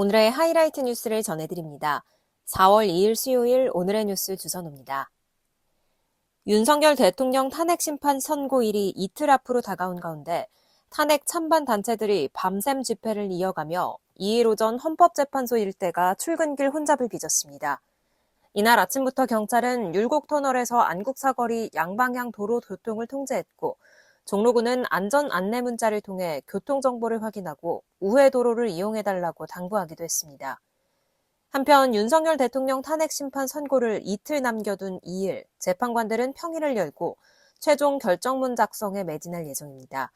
오늘의 하이라이트 뉴스를 전해드립니다. 4월 2일 수요일 오늘의 뉴스 주선호입니다. 윤석열 대통령 탄핵 심판 선고일이 이틀 앞으로 다가온 가운데 탄핵 찬반 단체들이 밤샘 집회를 이어가며 2일 오전 헌법재판소 일대가 출근길 혼잡을 빚었습니다. 이날 아침부터 경찰은 율곡터널에서 안국사거리 양방향 도로 교통을 통제했고 종로구는 안전 안내 문자를 통해 교통정보를 확인하고 우회 도로를 이용해달라고 당부하기도 했습니다. 한편 윤석열 대통령 탄핵 심판 선고를 이틀 남겨둔 2일, 재판관들은 평일을 열고 최종 결정문 작성에 매진할 예정입니다.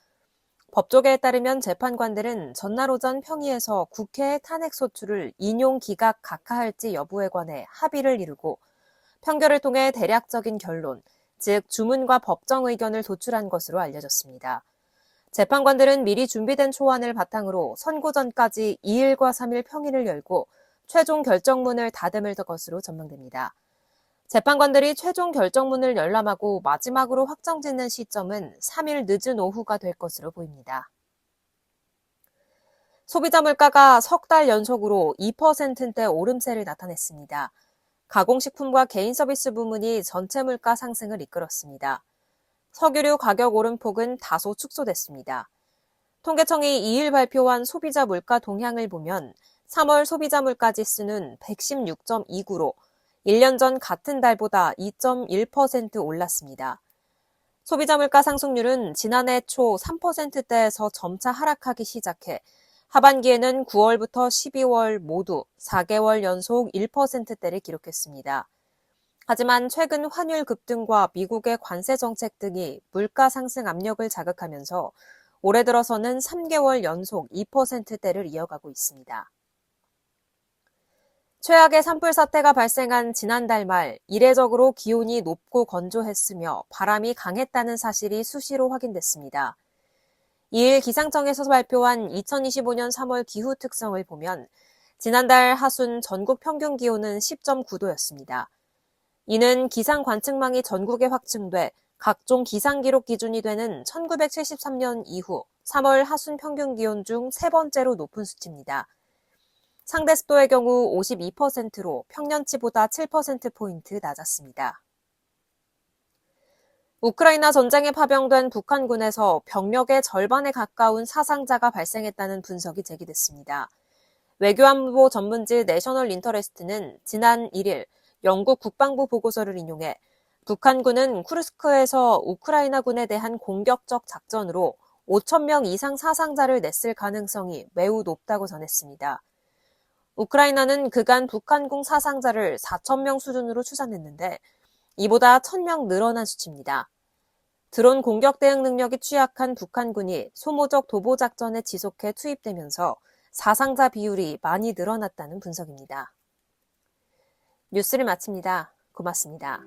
법조계에 따르면 재판관들은 전날 오전 평의에서 국회의 탄핵 소추를 인용 기각 각하할지 여부에 관해 합의를 이루고 평결을 통해 대략적인 결론, 즉 주문과 법정 의견을 도출한 것으로 알려졌습니다. 재판관들은 미리 준비된 초안을 바탕으로 선고 전까지 2일과 3일 평일을 열고 최종 결정문을 다듬을 것으로 전망됩니다. 재판관들이 최종 결정문을 열람하고 마지막으로 확정짓는 시점은 3일 늦은 오후가 될 것으로 보입니다. 소비자 물가가 석 달 연속으로 2%대 오름세를 나타냈습니다. 가공식품과 개인 서비스 부문이 전체 물가 상승을 이끌었습니다. 석유류 가격 오름폭은 다소 축소됐습니다. 통계청이 2일 발표한 소비자 물가 동향을 보면 3월 소비자 물가 지수는 116.29로 1년 전 같은 달보다 2.1% 올랐습니다. 소비자 물가 상승률은 지난해 초 3%대에서 점차 하락하기 시작해 하반기에는 9월부터 12월 모두 4개월 연속 1%대를 기록했습니다. 하지만 최근 환율 급등과 미국의 관세 정책 등이 물가 상승 압력을 자극하면서 올해 들어서는 3개월 연속 2%대를 이어가고 있습니다. 최악의 산불 사태가 발생한 지난달 말 이례적으로 기온이 높고 건조했으며 바람이 강했다는 사실이 수시로 확인됐습니다. 2일 기상청에서 발표한 2025년 3월 기후 특성을 보면 지난달 하순 전국 평균 기온은 10.9도였습니다. 이는 기상 관측망이 전국에 확충돼 각종 기상 기록 기준이 되는 1973년 이후 3월 하순 평균 기온 중 세 번째로 높은 수치입니다. 상대 습도의 경우 52%로 평년치보다 7%포인트 낮았습니다. 우크라이나 전쟁에 파병된 북한군에서 병력의 절반에 가까운 사상자가 발생했다는 분석이 제기됐습니다. 외교안보 전문지 내셔널 인터레스트는 지난 1일 영국 국방부 보고서를 인용해 북한군은 쿠르스크에서 우크라이나군에 대한 공격적 작전으로 5,000명 이상 사상자를 냈을 가능성이 매우 높다고 전했습니다. 우크라이나는 그간 북한군 사상자를 4,000명 수준으로 추산했는데 이보다 1,000명 늘어난 수치입니다. 드론 공격 대응 능력이 취약한 북한군이 소모적 도보 작전에 지속해 투입되면서 사상자 비율이 많이 늘어났다는 분석입니다. 뉴스를 마칩니다. 고맙습니다.